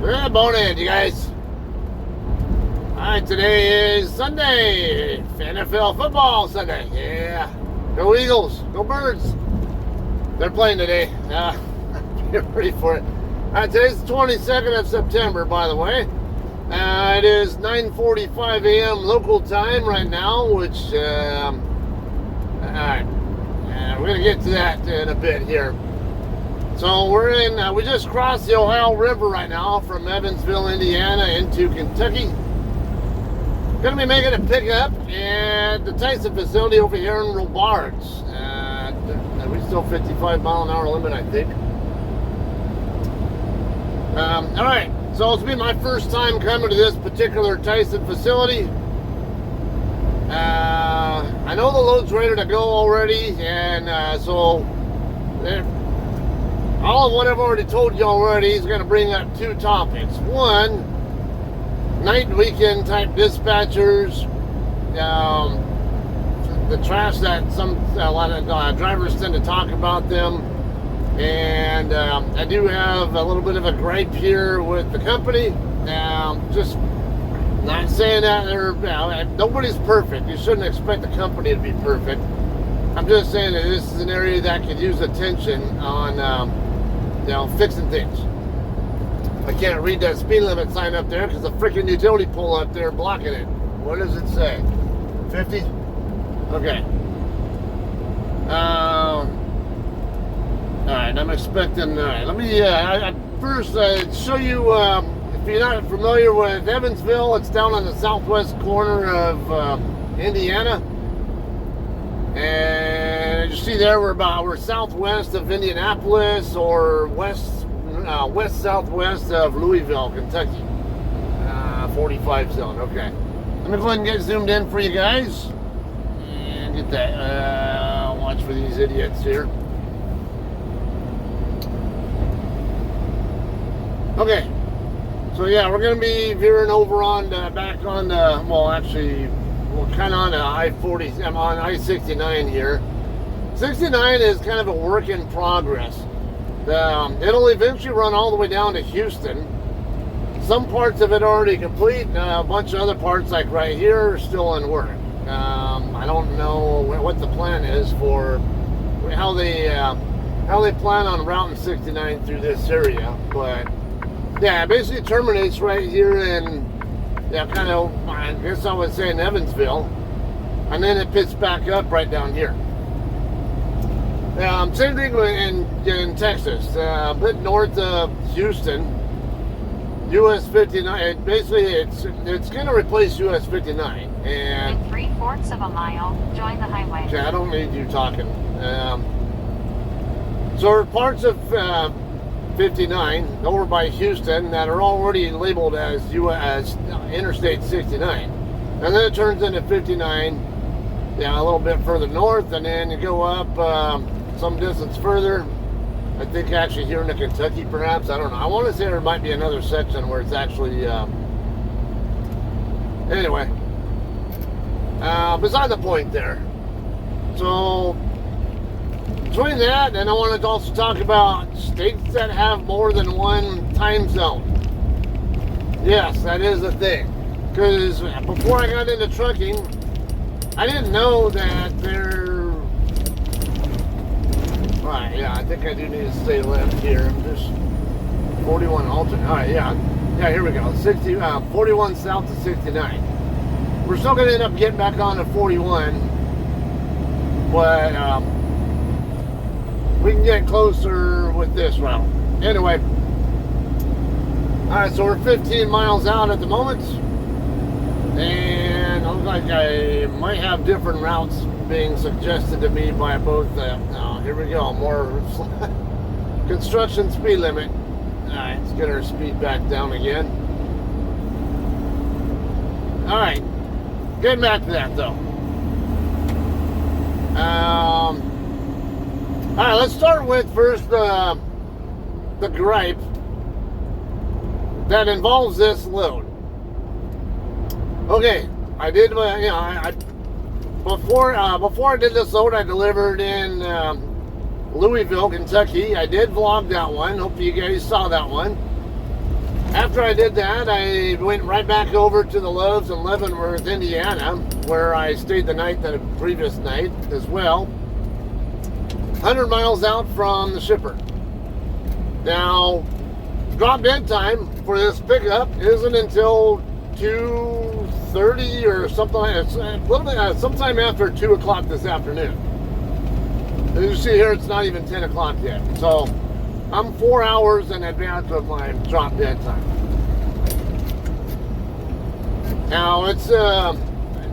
Good morning, you guys. Alright, today is Sunday. NFL football Sunday. Yeah. Go Eagles. Go Birds. They're playing today. Get ready for it. Alright, today's the 22nd of September, by the way. It is 9:45 a.m. local time right now, which, alright. We're going to get to that in a bit here. So we're in, we just crossed the Ohio River right now from Evansville, Indiana into Kentucky. Going to be making a pickup at the Tyson facility over here in Robards. We still 55 mile an hour limit, I think. All right, so it's been my first time coming to this particular Tyson facility. I know the load's ready to go already, and so all of what I've already told you already is going to bring up two topics. One, night and weekend type dispatchers, the trash that a lot of drivers tend to talk about them, and I do have a little bit of a gripe here with the company. Just not saying that nobody's perfect. You shouldn't expect the company to be perfect. I'm just saying that this is an area that could use attention on fixing things. I can't read that speed limit sign up there because the freaking utility pole up there blocking it. What does it say? 50? Okay. Alright, I'm expecting, let me first show you, if you're not familiar with Evansville, it's down on the southwest corner of Indiana. And you see there, we're southwest of Indianapolis, or west southwest of Louisville, Kentucky. 45 zone. Okay. Let me go ahead and get zoomed in for you guys and get that. Watch for these idiots here. Okay. So yeah, we're gonna be veering over on back on we're kind of on I-40. I'm on I-69 here. 69 is kind of a work in progress. It'll eventually run all the way down to Houston. Some parts of it already complete. A bunch of other parts, like right here, are still in work. I don't know what the plan is for how they plan on routing 69 through this area, but yeah, it basically terminates right here in. Yeah, kind of, I guess I would say in Evansville, and then it picks back up right down here. Same thing in Texas, a bit north of Houston, US 59. Basically, it's going to replace US 59. And in 3/4 of a mile, join the highway. Okay, I don't need you talking. So there are parts of 59 over by Houston that are already labeled as Interstate 69, and then it turns into 59, a little bit further north, and then you go up some distance further. I think actually here into Kentucky, perhaps. I don't know. I want to say there might be another section where it's actually anyway. Beside the point there. So between that, and I wanted to also talk about states that have more than one time zone. Yes, that is a thing. Because before I got into trucking, I didn't know that Right, yeah, I think I do need to stay left here. I'm just 41 alternate. All right, yeah, here we go. 41 south to 69. We're still going to end up getting back on to 41, but we can get closer with this route. Anyway, all right, so we're 15 miles out at the moment, and it looks like I might have different routes being suggested to me by both. Here we go, more construction speed limit. All right, let's get our speed back down again. All right, getting back to that though. All right, let's start with first the gripe that involves this load. Okay, I did, before I did this load, I delivered in Louisville, Kentucky. I did vlog that one. Hope you guys saw that one. After I did that, I went right back over to the Loves in Leavenworth, Indiana, where I stayed the night the previous night as well. 100 miles out from the shipper. Now, drop dead time for this pickup isn't until 2:30 or something. It's a little bit, sometime after 2 o'clock this afternoon. As you see here, it's not even 10 o'clock yet. So I'm 4 hours in advance of my drop dead time. Now it's the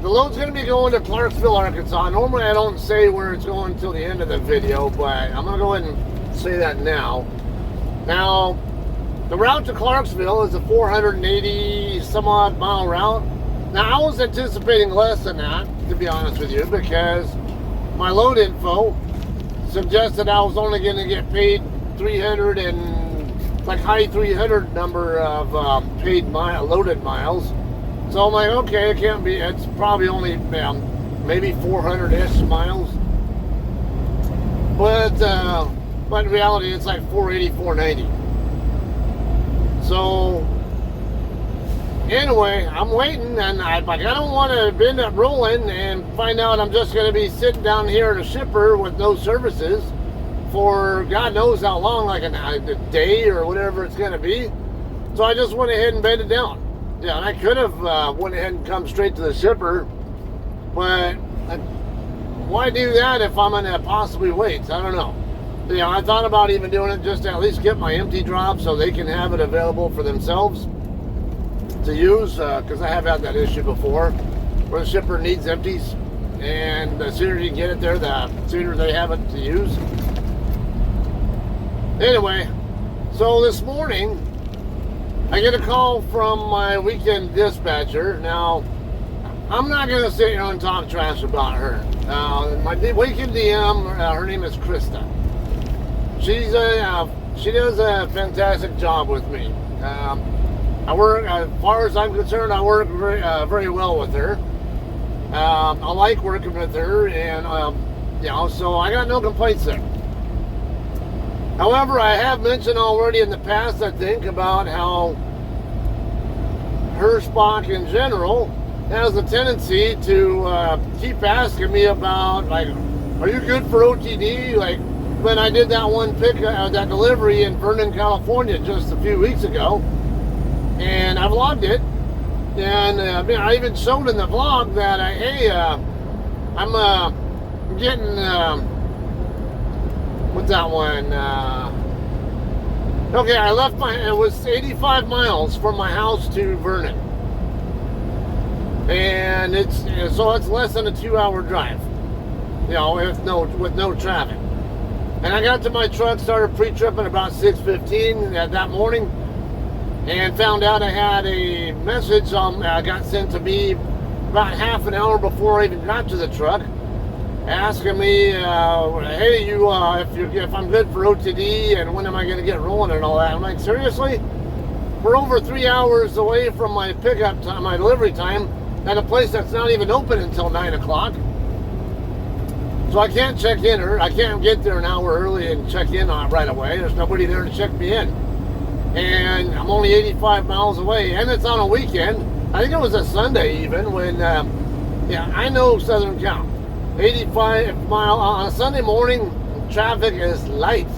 load's going to be going to Clarksville, Arkansas. Normally I don't say where it's going until the end of the video, but I'm going to go ahead and say that now. Now, the route to Clarksville is a 480 some odd mile route. Now, I was anticipating less than that, to be honest with you, because my load info suggested I was only going to get paid 300 and like high 300 number of paid loaded miles. So I'm like, okay, it can't be. It's probably only maybe 400-ish miles. But in reality, it's like 480, 490. So anyway, I'm waiting, and I don't want to end up rolling and find out I'm just going to be sitting down here at a shipper with no services for God knows how long, like a day or whatever it's going to be. So I just went ahead and bedded down. Yeah, and I could have went ahead and come straight to the shipper, but why do that if I'm going to possibly wait? I don't know. You know, I thought about even doing it just to at least get my empty drop so they can have it available for themselves to use, because I have had that issue before where the shipper needs empties, and the sooner you get it there, the sooner they have it to use. Anyway, so this morning I get a call from my weekend dispatcher. Now, I'm not going to sit here and talk trash about her. My weekend DM, her name is Krista. She does a fantastic job with me. I work, as far as I'm concerned, I work very well with her. I like working with her, and you know, so I got no complaints there. However, I have mentioned already in the past, I think, about how Hirschbach in general has a tendency to keep asking me about, like, are you good for OTD? Like, when I did that one that delivery in Vernon, California just a few weeks ago, and I vlogged it, and I even showed in the vlog that I'm getting what's that one? Okay, I left it was 85 miles from my house to Vernon, and it's less than a 2-hour drive, you know, with no traffic. And I got to my truck, started pre-tripping about 6:15 that morning, and found out I had a message got sent to me about half an hour before I even got to the truck, asking me, hey, if I'm good for OTD and when am I going to get rolling and all that. I'm like, seriously? We're over 3 hours away from my pickup time, my delivery time, at a place that's not even open until 9 o'clock. So I can't check in, or I can't get there an hour early and check in right away. There's nobody there to check me in. And I'm only 85 miles away, and it's on a weekend. I think it was a Sunday even, when, yeah, I know Southern Cal. 85 mile on a Sunday morning, traffic is light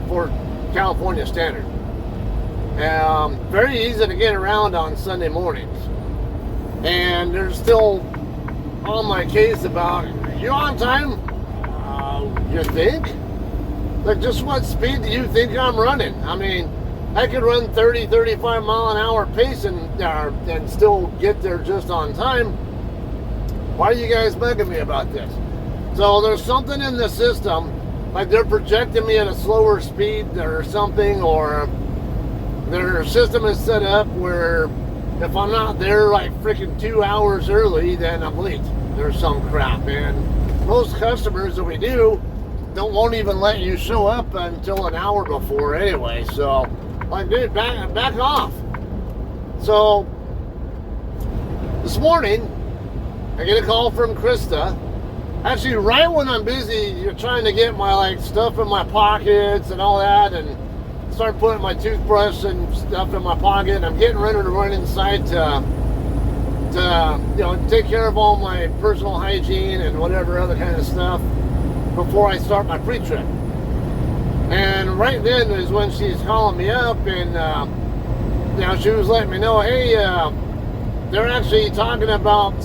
for California standard. Very easy to get around on Sunday mornings. And there's still on my case about, you on time? You think? Like, just what speed do you think I'm running? I mean, I could run 30, 35 mile an hour pace and still get there just on time. Why are you guys bugging me about this? So there's something in the system, like they're projecting me at a slower speed or something, or their system is set up where if I'm not there like freaking 2 hours early, then I'm late. There's some crap, and most customers that we do won't even let you show up until an hour before anyway. So, like, dude, back off. So this morning, I get a call from Krista. Actually, right when I'm busy, you're trying to get my stuff in my pockets and all that, and start putting my toothbrush and stuff in my pocket, and I'm getting ready to run inside to take care of all my personal hygiene and whatever other kind of stuff before I start my pre-trip. And right then is when she's calling me up, and she was letting me know, hey, they're actually talking about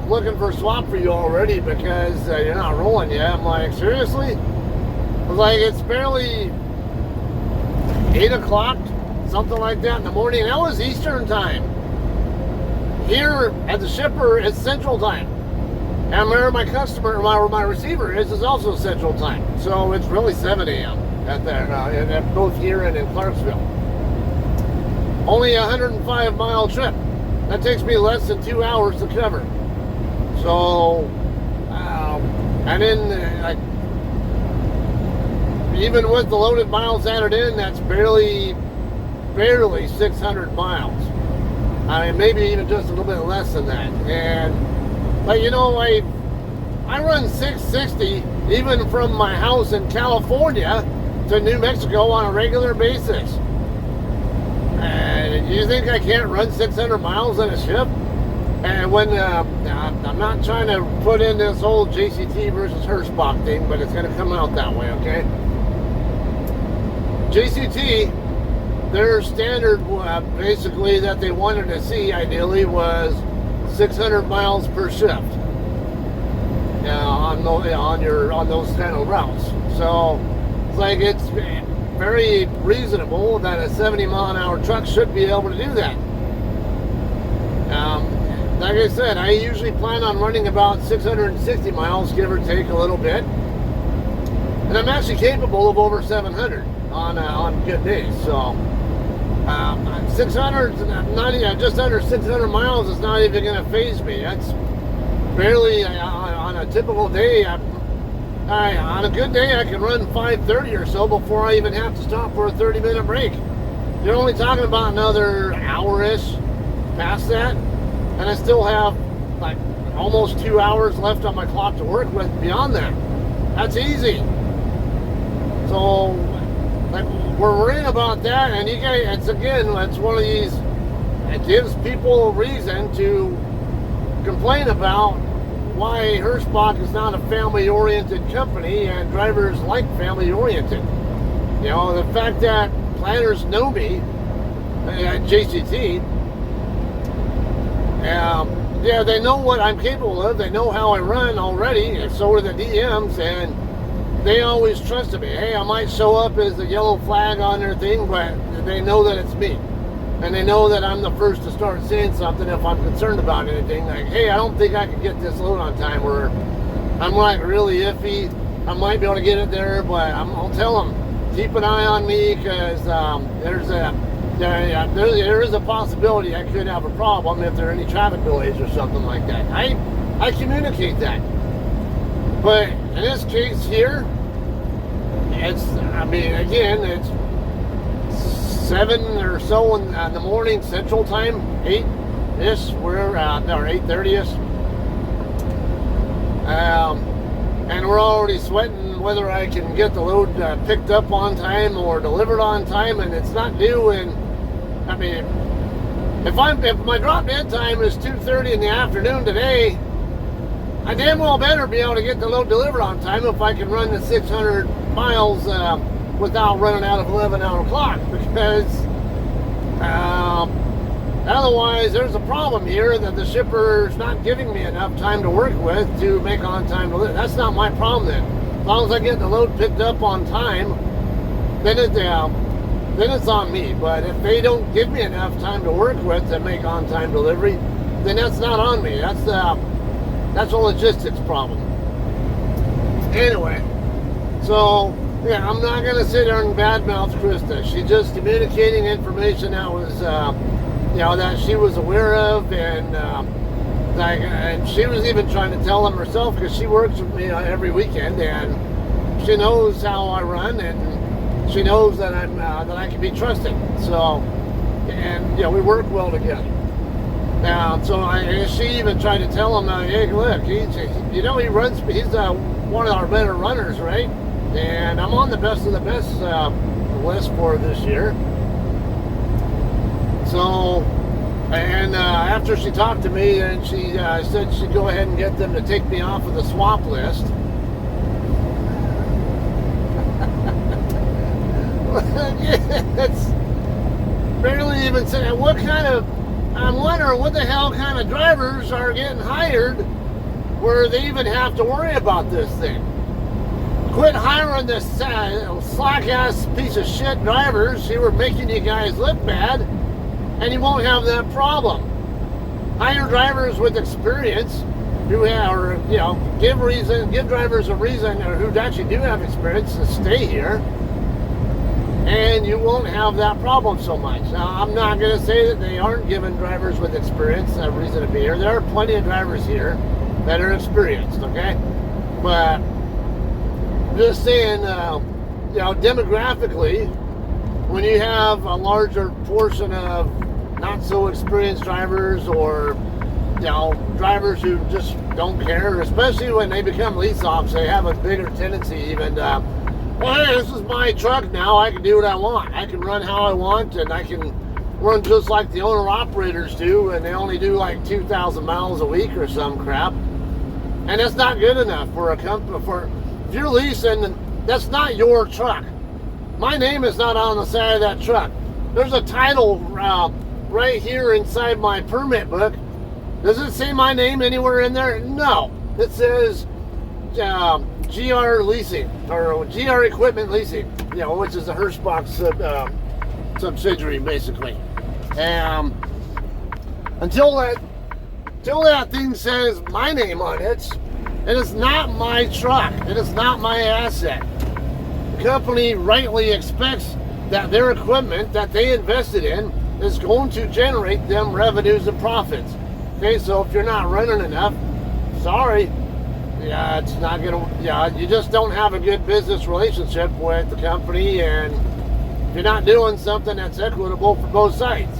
looking for a swap for you already because you're not rolling yet. I'm like, seriously? I was like, it's barely 8 o'clock, something like that in the morning. That was Eastern time. Here at the shipper, it's Central time. And where my customer, my receiver is also Central time. So it's really 7 a.m. at both here and in Clarksville. Only a 105-mile trip. That takes me less than 2 hours to cover. So, and then even with the loaded miles added in, that's barely 600 miles. I mean, maybe even just a little bit less than that. And, I run 660 even from my house in California to New Mexico on a regular basis. And you think I can't run 600 miles in a ship? And when I'm not trying to put in this whole JCT versus Hirschbach thing, but it's going to come out that way, okay? JCT, their standard basically that they wanted to see ideally was 600 miles per shift on those kind of routes. So it's very reasonable that a 70-mile-an-hour truck should be able to do that. Like I said, I usually plan on running about 660 miles, give or take a little bit. And I'm actually capable of over 700 on good days. So 600, just under 600 miles is not even going to faze me. That's barely on a typical day. On a good day, I can run 530 or so before I even have to stop for a 30-minute break. You're only talking about another hour-ish past that, and I still have almost 2 hours left on my clock to work with beyond that. That's easy. So we're worrying about that, and you guys, it's one of these, it gives people a reason to complain about why Hirschbach is not a family-oriented company, and drivers like family-oriented. The fact that planners know me at JCT, they know what I'm capable of. They know how I run already, and so are the DMs, and they always trusted me. Hey, I might show up as a yellow flag on their thing, but they know that it's me. And they know that I'm the first to start saying something if I'm concerned about anything. Like, hey, I don't think I can get this load on time, or I'm really iffy. I might be able to get it there, but I'll tell them, keep an eye on me, because there is a possibility I could have a problem if there are any traffic delays or something like that. I communicate that. But in this case here, it's 7 or so in the morning Central Time, 8-ish, or 8:30ish. And we're already sweating whether I can get the load picked up on time or delivered on time, and it's not due. And if my drop dead time is 2:30 in the afternoon today, I damn well better be able to get the load delivered on time if I can run the 600 miles without running out of 11-hour clock, because otherwise there's a problem here that the shipper's not giving me enough time to work with to make on-time delivery. That's not my problem then. As long as I get the load picked up on time, then it's on me. But if they don't give me enough time to work with to make on-time delivery, then that's not on me. That's a logistics problem. Anyway, so yeah, I'm not gonna sit there and badmouth Krista. She's just communicating information that was, that she was aware of, and and she was even trying to tell them herself, because she works with me every weekend, and she knows how I run, and she knows that that I can be trusted. So, and we work well together. She even tried to tell him, hey, look, he runs. He's one of our better runners, right? And I'm on the best of the best list for this year. So, and after she talked to me, and she said she'd go ahead and get them to take me off of the swap list. It's barely even saying what kind of. I'm wondering what the hell kind of drivers are getting hired where they even have to worry about this thing. Quit hiring this slack-ass piece of shit drivers who are making you guys look bad, and you won't have that problem. Hire drivers with experience who have, or, you know, give drivers a reason, or who actually do have experience to stay here, and you won't have that problem so much. Now, I'm not going to say that they aren't giving drivers with experience a reason to be here. There are plenty of drivers here that are experienced, okay? But just saying, you know, demographically, when you have a larger portion of not so experienced drivers, or, you know, drivers who just don't care, especially when they become lease ops, they have a bigger tendency even to, well, hey, this is my truck now, I can do what I want. I can run how I want, and I can run just like the owner-operators do, and they only do like 2,000 miles a week or some crap. And that's not good enough for a company. If you're leasing, that's not your truck. My name is not on the side of that truck. There's a title right here inside my permit book. Does it say my name anywhere in there? No. It says GR Leasing, or GR Equipment Leasing, you know, which is a Hirschbach subsidiary, basically. Until that thing says my name on it, it is not my truck. It is not my asset. The company rightly expects that their equipment that they invested in is going to generate them revenues and profits. Okay, so if you're not running enough, sorry. Yeah, it's not gonna. Yeah, you just don't have a good business relationship with the company, and if you're not doing something that's equitable for both sides,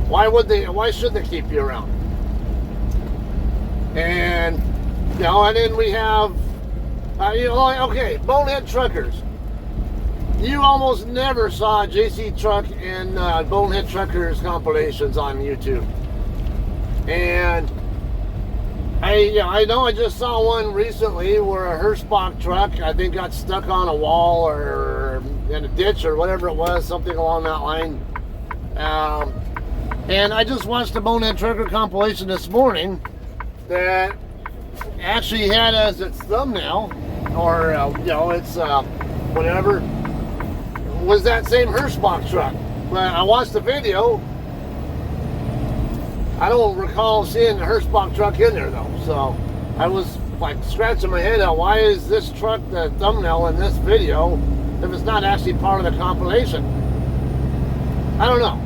why should they keep you around? And, you know, and then we have, you know, okay, bonehead truckers. You almost never saw a JC truck and bonehead truckers compilations on YouTube. And I know I just saw one recently where a Hirschbach truck, I think, got stuck on a wall or in a ditch or whatever it was, something along that line. And I just watched a bonehead trucker compilation this morning that actually had as its thumbnail, or you know, it's whatever, was that same Hirschbach truck. But I watched the video. I don't recall seeing the Hirschbach truck in there though, so I was like scratching my head out, why is this truck the thumbnail in this video if it's not actually part of the compilation? I don't know.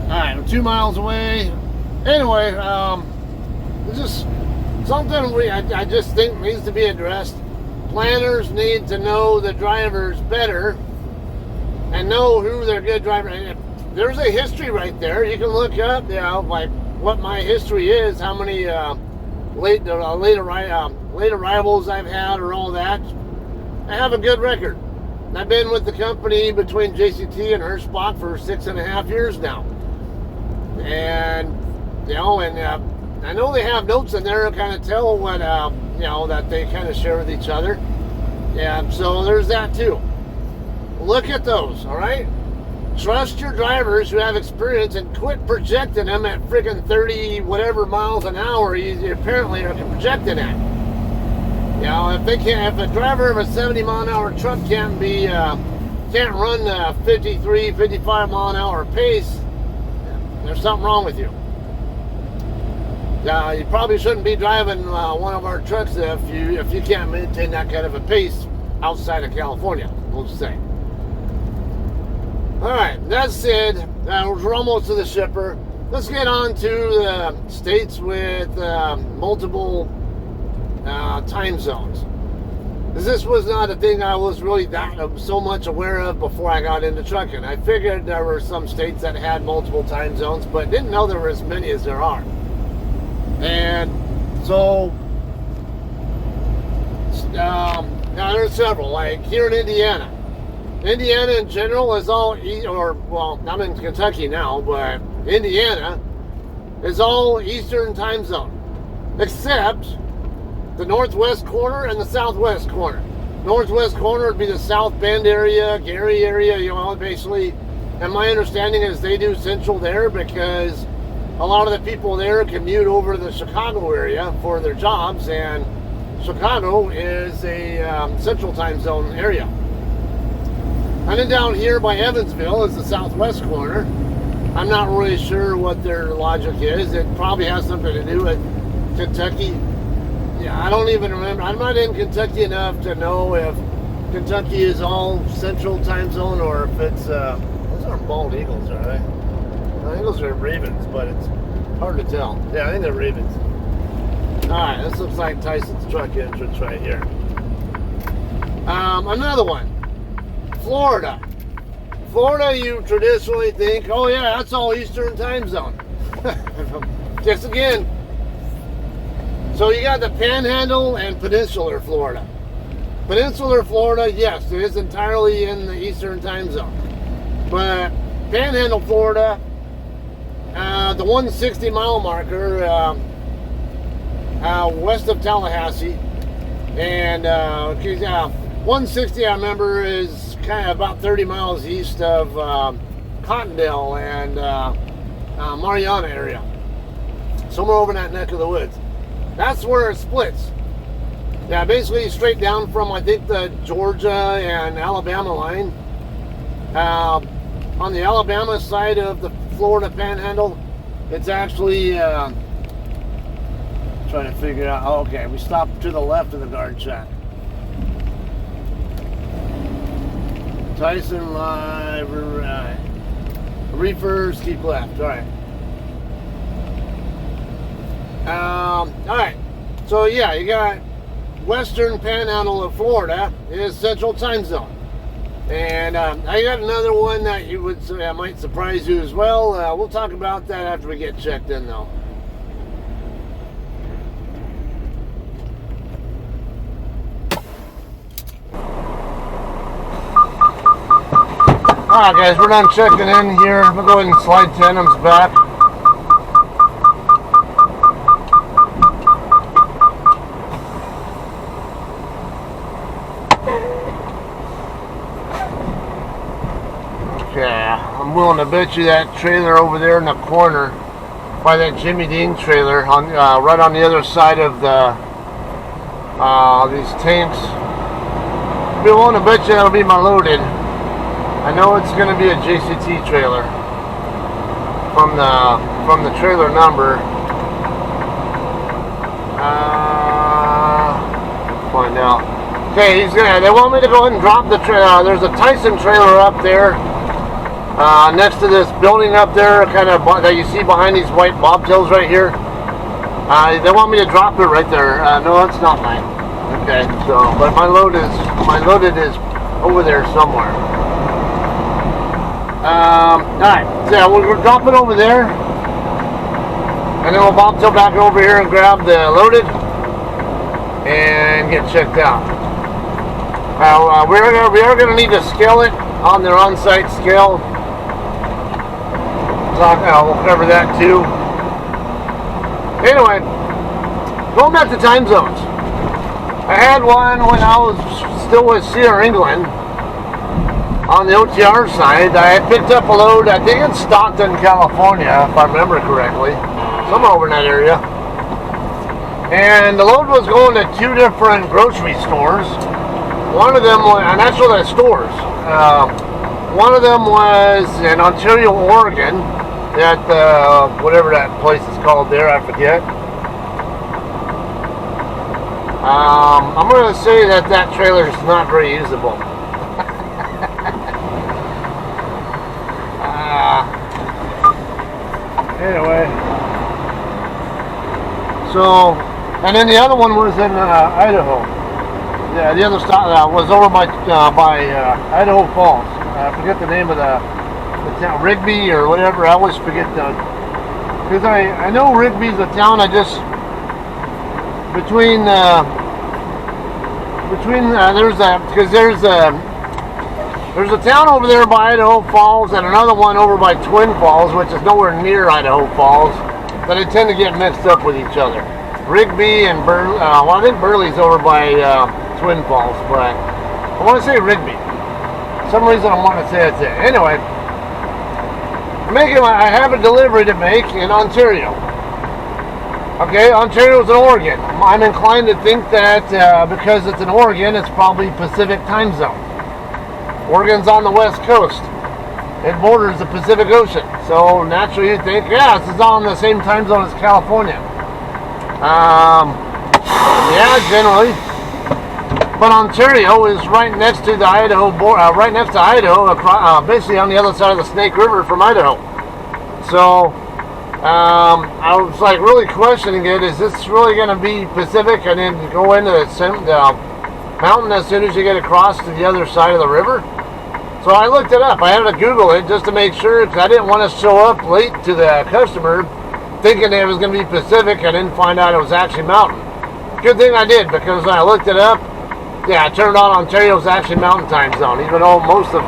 Alright, I'm 2 miles away. Anyway, it's just something I just think needs to be addressed. Planners need to know the drivers better and know who their good driver. There's a history right there. You can look up, you know, like what my history is, how many late arrivals I've had, or all that. I have a good record. I've been with the company between JCT and Hirschbach for 6.5 years now. And, you know, and I know they have notes in there to kind of tell what, you know, that they kind of share with each other. Yeah, so there's that too. Look at those, all right? Trust your drivers who have experience and quit projecting them at friggin' 30 whatever miles an hour you apparently are projecting at. You know, if a driver of a 70 mile an hour truck can't run 53, 55 mile an hour pace, there's something wrong with you. You probably shouldn't be driving one of our trucks if you can't maintain that kind of a pace outside of California, we'll just say. Alright, that said, we're almost to the shipper. Let's get on to the states with multiple time zones. This was not a thing I was really so much aware of before I got into trucking. I figured there were some states that had multiple time zones, but didn't know there were as many as there are. And so, now there's several, like here in Indiana. Indiana in general is all, well, I'm in Kentucky now, but Indiana is all Eastern time zone, except the northwest corner and the southwest corner. Northwest corner would be the South Bend area, Gary area, basically. And my understanding is they do central there because a lot of the people there commute over to the Chicago area for their jobs, and Chicago is a central time zone area. And then down here by Evansville is the southwest corner. I'm not really sure what their logic is. It probably has something to do with Kentucky. Yeah, I don't even remember. I'm not in Kentucky enough to know if Kentucky is all central time zone or if it's, those aren't bald eagles, are they? No, eagles are ravens, but it's hard to tell. Yeah, I think they're ravens. Alright, this looks like Tyson's truck entrance right here. Another one. Florida. Florida, you traditionally think, oh yeah, that's all Eastern time zone. Just again. So you got the Panhandle and Peninsular Florida. Peninsular Florida, yes, it is entirely in the Eastern time zone. But Panhandle Florida, the 160 mile marker west of Tallahassee, and 160 I remember is kind of about 30 miles east of Cottondale and Mariana area, somewhere over in that neck of the woods. That's where it splits. Yeah, basically straight down from, I think, the Georgia and Alabama line. On the Alabama side of the Florida Panhandle, it's actually trying to figure out. Oh, okay, we stopped to the left of the guard shack. Tyson live, right. Reefers, keep left. All right. All right. So yeah, you got Western Panhandle of Florida is Central Time Zone. And I got another one that you would say might surprise you as well. We'll talk about that after we get checked in, though. Alright guys, we're done checking in here. We'll go ahead and slide Tandems back. I'm willing to bet you that trailer over there in the corner by that Jimmy Dean trailer on right on the other side of the these tanks. I'd be willing to bet you that'll be my loaded. I know it's going to be a JCT trailer from the trailer number. Find out. Okay, they want me to go ahead and drop the trailer. There's a Tyson trailer up there. Next to this building up there, kind of that you see behind these white bobtails right here. They want me to drop it right there. No, that's not mine. Okay, so but my loaded is over there somewhere. Alright, so we'll drop it over there, and then we'll bobtail back over here and grab the loaded and get checked out. We are going to need to scale it on their on-site scale. We'll cover that too. Anyway, going back to time zones. I had one when I was still with Sierra England on the OTR side. I had picked up a load, I think in Stockton, California, if I remember correctly. Somewhere over in that area. And the load was going to two different grocery stores. One of them was, and that's what the stores. One of them was in Ontario, Oregon, at whatever that place is called there, I forget. I'm going to say that trailer is not very usable. Anyway, so, and then the other one was in Idaho. Yeah, the other stop was over by Idaho Falls. I forget the name of the town, Rigby or whatever. I always forget because I know Rigby's a town. I just There's a town over there by Idaho Falls and another one over by Twin Falls, which is nowhere near Idaho Falls, but they tend to get mixed up with each other. Rigby and Burley, well, I think Burley's over by Twin Falls, but I want to say Rigby. For some reason I want to say it's it. Anyway, I have a delivery to make in Ontario. Okay, Ontario's in Oregon. I'm inclined to think that because it's in Oregon, it's probably Pacific time zone. Oregon's on the west coast. It borders the Pacific Ocean. So naturally you think, yeah, this is on the same time zone as California. Yeah, generally. But Ontario is right next to the Idaho border, right next to Idaho, basically on the other side of the Snake River from Idaho. So I was like really questioning it. Is this really going to be Pacific and then go into the mountain as soon as you get across to the other side of the river? So I looked it up. I had to Google it just to make sure, because I didn't want to show up late to the customer thinking it was going to be Pacific and then find out it was actually mountain. Good thing I did, because when I looked it up, yeah, it turned out Ontario's actually mountain time zone, even though most of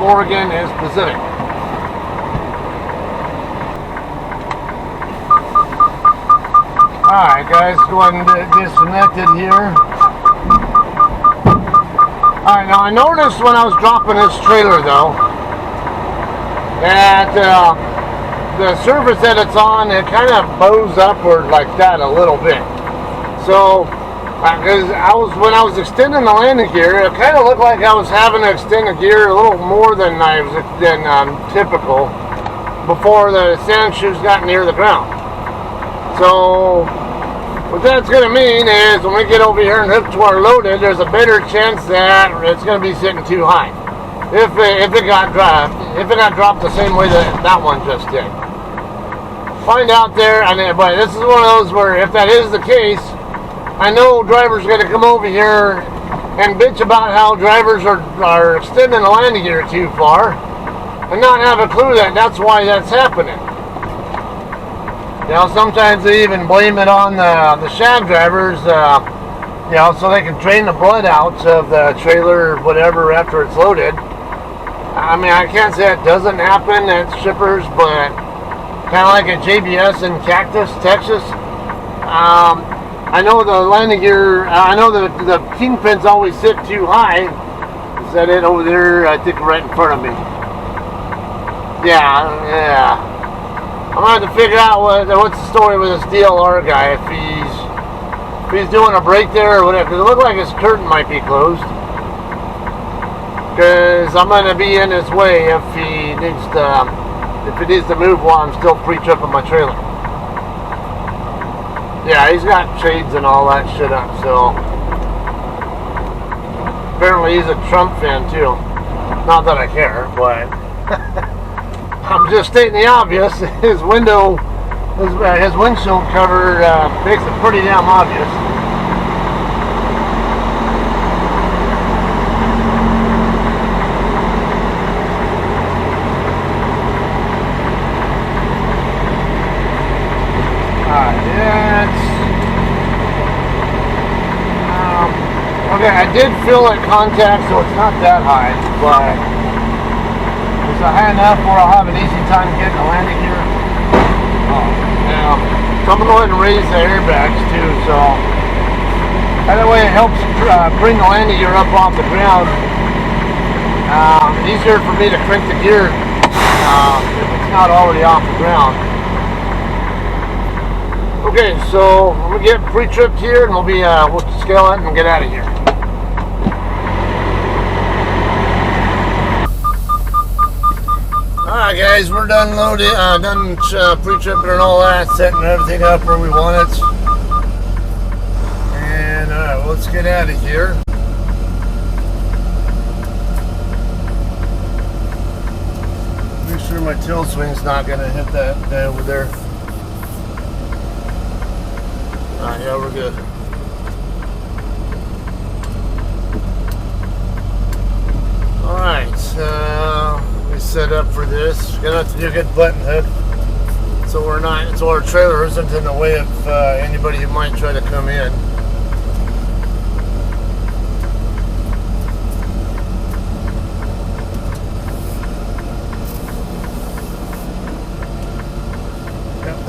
Oregon is Pacific. Alright guys, go ahead and get disconnected here. Alright, now I noticed when I was dropping this trailer though, that the surface that it's on, it kind of bows upward like that a little bit. So, because when I was extending the landing gear, it kind of looked like I was having to extend the gear a little more than typical before the sand shoes got near the ground. So what that's going to mean is when we get over here and hook to our loaded, there's a better chance that it's going to be sitting too high. If it got dropped the same way that one just did. Find out there, but this is one of those where if that is the case, I know drivers are going to come over here and bitch about how drivers are extending the landing gear too far and not have a clue that that's why that's happening. You know, sometimes they even blame it on the shag drivers, you know, so they can drain the blood out of the trailer or whatever after it's loaded. I mean, I can't say it doesn't happen at shippers, but kind of like at JBS in Cactus, Texas. I know the landing gear, I know the kingpins always sit too high. Is that it over there? I think right in front of me. Yeah. I'm going to have to figure out what's the story with this DLR guy, if he's doing a break there or whatever, because it looked like his curtain might be closed. Because I'm going to be in his way if he needs to move while I'm still pre-tripping my trailer. Yeah, he's got shades and all that shit up, so apparently he's a Trump fan too. Not that I care, but I'm just stating the obvious. His windshield cover makes it pretty damn obvious. Okay, I did feel at contact, so it's not that high, but it's high enough where I'll have an easy time getting the landing gear. Yeah. So I'm going to go ahead and raise the airbags too, so that way it helps bring the landing gear up off the ground. Easier for me to crank the gear if it's not already off the ground. Okay, so I'm going to get pre-tripped here and we'll scale it and get out of here. Alright guys, we're done loading, done pre-tripping and all that, setting everything up where we want it. And alright, let's get out of here. Make sure my tail swing's not going to hit that guy over there. Alright, yeah, we're good. Alright, we set up for this. Gonna have to do a good button hook so our trailer isn't in the way of anybody who might try to come in.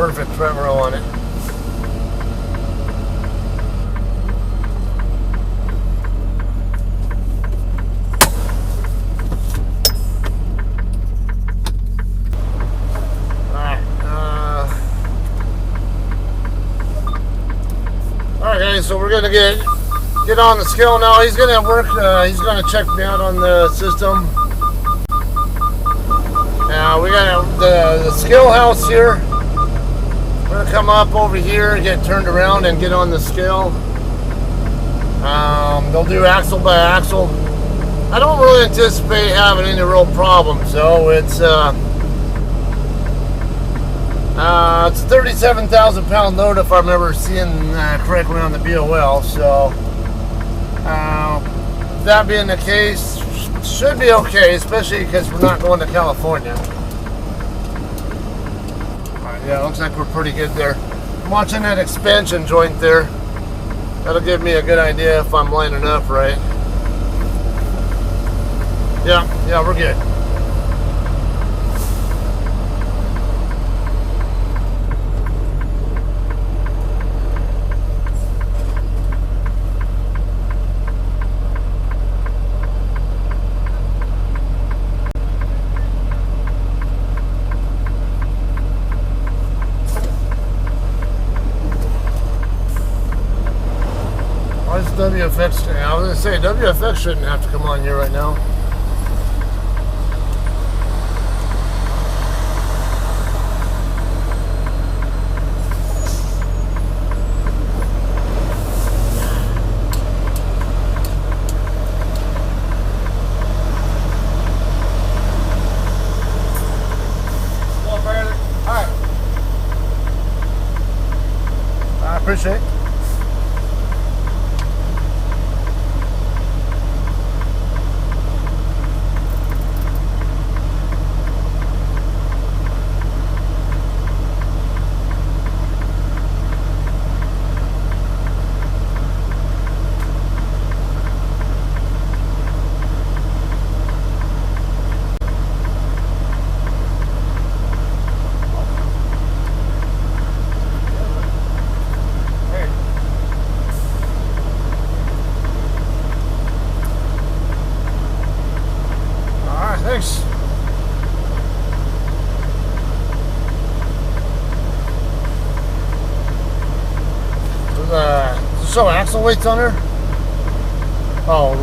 perfect front row on it. Alright guys, so we're gonna get on the scale now. He's gonna work, he's gonna check me out on the system. Now we got the scale house here. We're gonna come up over here, get turned around and get on the scale. They'll do axle by axle. I don't really anticipate having any real problems, so it's a 37,000 pound load if I remember seeing correctly on the BOL. So that being the case, should be okay, especially because we're not going to California. Alright, yeah, looks like we're pretty good there. I'm watching that expansion joint there. That'll give me a good idea if I'm lining up right. Yeah, we're good. WFX, I was going to say, WFX shouldn't have to come on here right now. Alright. I appreciate it. Thanks. So axle weights on her? Oh,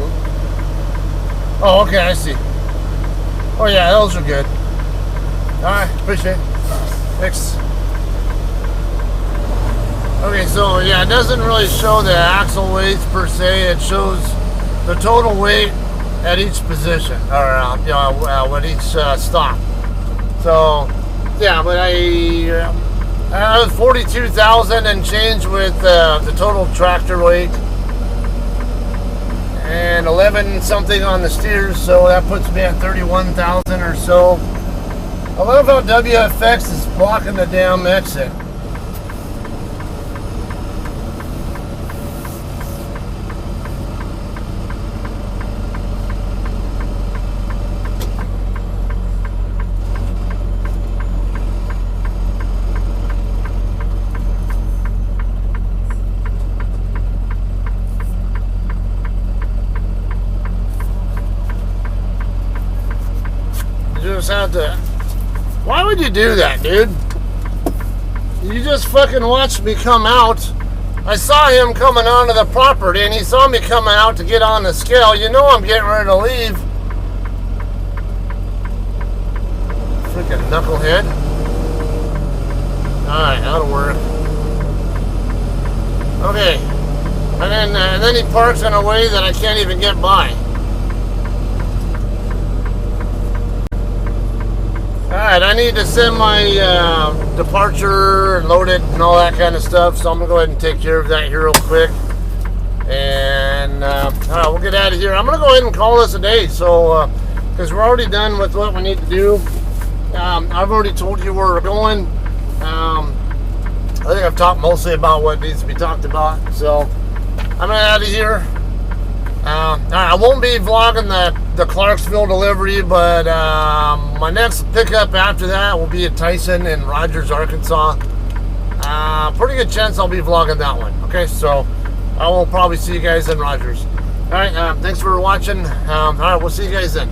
okay, I see. Oh yeah, those are good. Alright, appreciate it. Thanks. Okay, so yeah, it doesn't really show the axle weights per se. It shows the total weight at each position, or at each stop. So yeah, but I was 42,000 and change with the total tractor weight, and 11 something on the steers, so that puts me at 31,000 or so. I love how WFX is blocking the damn exit. Have to. Why would you do that, dude? You just fucking watched me come out. I saw him coming onto the property, and he saw me coming out to get on the scale. You know I'm getting ready to leave. Freaking knucklehead. Alright, that'll work. Okay. And then he parks in a way that I can't even get by. Alright, I need to send my departure loaded and all that kind of stuff, so I'm going to go ahead and take care of that here real quick. And alright, we'll get out of here. I'm going to go ahead and call this a day, so because we're already done with what we need to do. I've already told you where we're going. I think I've talked mostly about what needs to be talked about, so I'm out of here. I won't be vlogging the Clarksville delivery, but my next pickup after that will be at Tyson in Rogers, Arkansas. pretty good chance I'll be vlogging that one. Okay, so I will probably see you guys in Rogers. All right, thanks for watching. All right, we'll see you guys then.